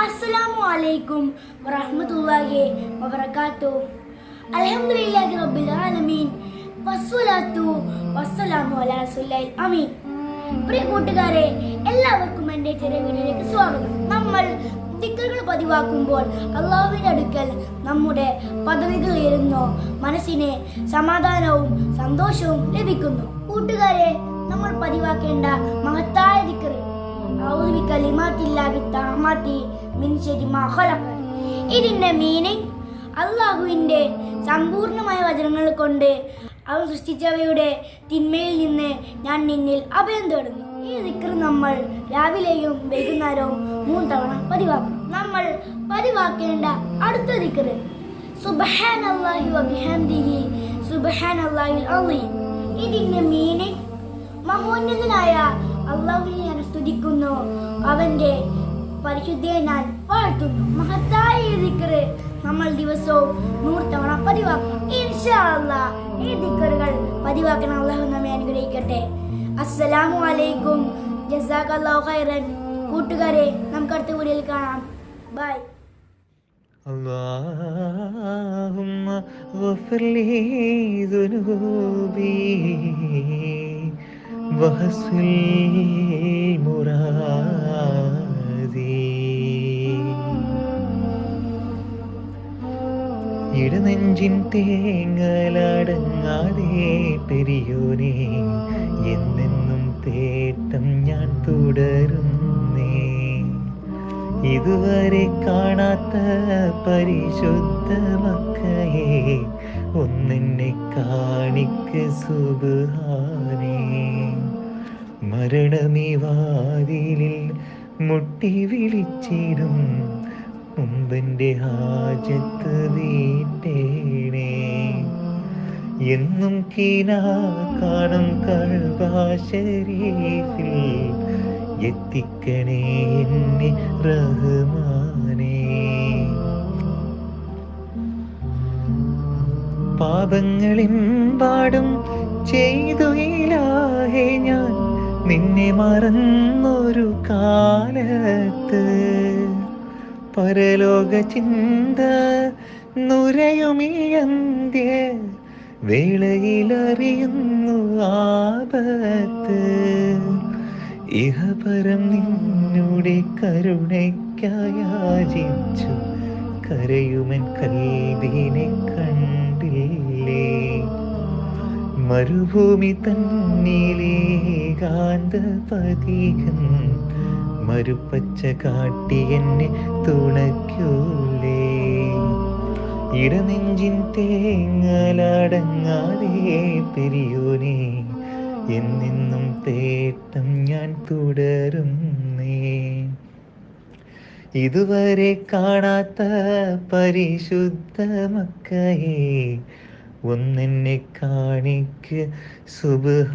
അസ്സലാമു അലൈക്കും വറഹ്മത്തുള്ളാഹി വബറകാതുഹു. അൽഹംദുലില്ലാഹി റബ്ബിൽ ആലമീൻ വസ്സലാത്തു വസ്സലാമു അലാ റസൂലിൽ അമീൻ. പ്രിയ കൂട്ടുകാരെ, എല്ലാവർക്കും എൻ്റെ ചെറിയ വീഡിയോയിലേക്ക് സ്വാഗതം. നമ്മൾ ദിക്റുകൾ പതിവാക്കുമ്പോൾ അള്ളാഹുവിൻ്റെ അടുക്കൽ നമ്മുടെ പദവികൾ ഉയരുന്നു, മനസ്സിന് സമാധാനവും സന്തോഷവും ലഭിക്കുന്നു. കൂട്ടുകാരെ, നമ്മൾ പതിവാക്കേണ്ട മഹത്തായ ദിക്ർ ഇതിന്റെ മീനിങ് അള്ളാഹുവിന്റെ സമ്പൂർണമായ വചനങ്ങൾ കൊണ്ട് അവൻ സൃഷ്ടിച്ചവയുടെ തിന്മയിൽ നിന്ന് ഞാൻ നിന്നിൽ അഭയം തേടുന്നു. ഈ ദിക്ർ നമ്മൾ രാവിലെയും വൈകുന്നേരവും 3 തവണ പതിവാക്കണം. നമ്മൾ പതിവാക്കേണ്ട അടുത്ത ദിക്ർ സുബ്ഹാനല്ലാഹി വബിഹംദിഹി സുബ്ഹാനല്ലാഹിൽ അളീം. ഇതിന്റെ മീനിങ് മഹോന്നതനായ അള്ളാഹുവിനെ ഞാൻ സ്തുതിക്കുന്നു, അവന്റെ പരിശുദ്ധിയെ ഞാൻ വാഴ്ത്തുന്നു. മഹത്തായ ഈ ദിക്ർ നമ്മൾ ദിവസവും 100 തവണ പതിവാക്കണം. ഇൻഷാ അല്ലാഹ് ഈ ദിക്റുകൾ പതിവാക്കാൻ അള്ളാഹു നമ്മെ അനുഗ്രഹിക്കട്ടെ. അസ്സലാമു അലൈക്കും, ജസാക്കല്ലാഹു ഖൈറൻ. കൂട്ടുകാരെ, നമുക്ക് അടുത്ത വീഡിയോയിൽ കാണാം. ബൈ. اللهم غفر لي ذنوبي وحسن مرادي. ഇടനെഞ്ചിൻ തേങ്ങലടങ്ങാതെ പെരിയോനെ എന്നെന്നും തേട്ടം ഞാൻ തുടരുന്നേ. ഇതുവരെ കാണാത്ത പരിശുദ്ധ മക്കയെ ഒന്നെന്നെ കാണിക്ക് സുബ്ഹാനേ. മരണമീ വാതിലിൽ മുട്ടി വിളിച്ചിടും മുമ്പന്റെ ഹാജത്ത് വീട്ടേണേ. എന്നും കീനാ കാണും കഅബ ശരീഫിൽ എത്തിക്കണേ എന്നെ റഹ്മാനേ. പാപങ്ങളെമ്പാടും ചെയ്തു ഇലാഹേ ഞാൻ നിന്നെ മറന്നൊരു കാലത്ത്. പരലോക ചിന്ത നുരയുമീ അന്ത്യ വേളയിലറിയുന്നു ആപത്ത്. ഇഹപരം നിന്നുടെ കരുണയ്ക്കായാചിച്ചു കരയുമൻ കൽബിനെ കണ്ടില്ലേ. മരുഭൂമി തന്നിലേകാന്ത പതികൻ മരുപ്പച്ച കാട്ടി എന്നെ തുണയ്ക്കൂലേ. ഇടനെഞ്ചിൻ തേങ്ങലടങ്ങാതെ പെരിയോനെ എന്നെന്നും തേട്ടം ഞാൻ തുടരുന്നേ. ഇതുവരെ കാണാത്ത പരിശുദ്ധ മക്കയെ ഒന്നെന്നെ കാണിക്ക് സുബ്ഹാനേ.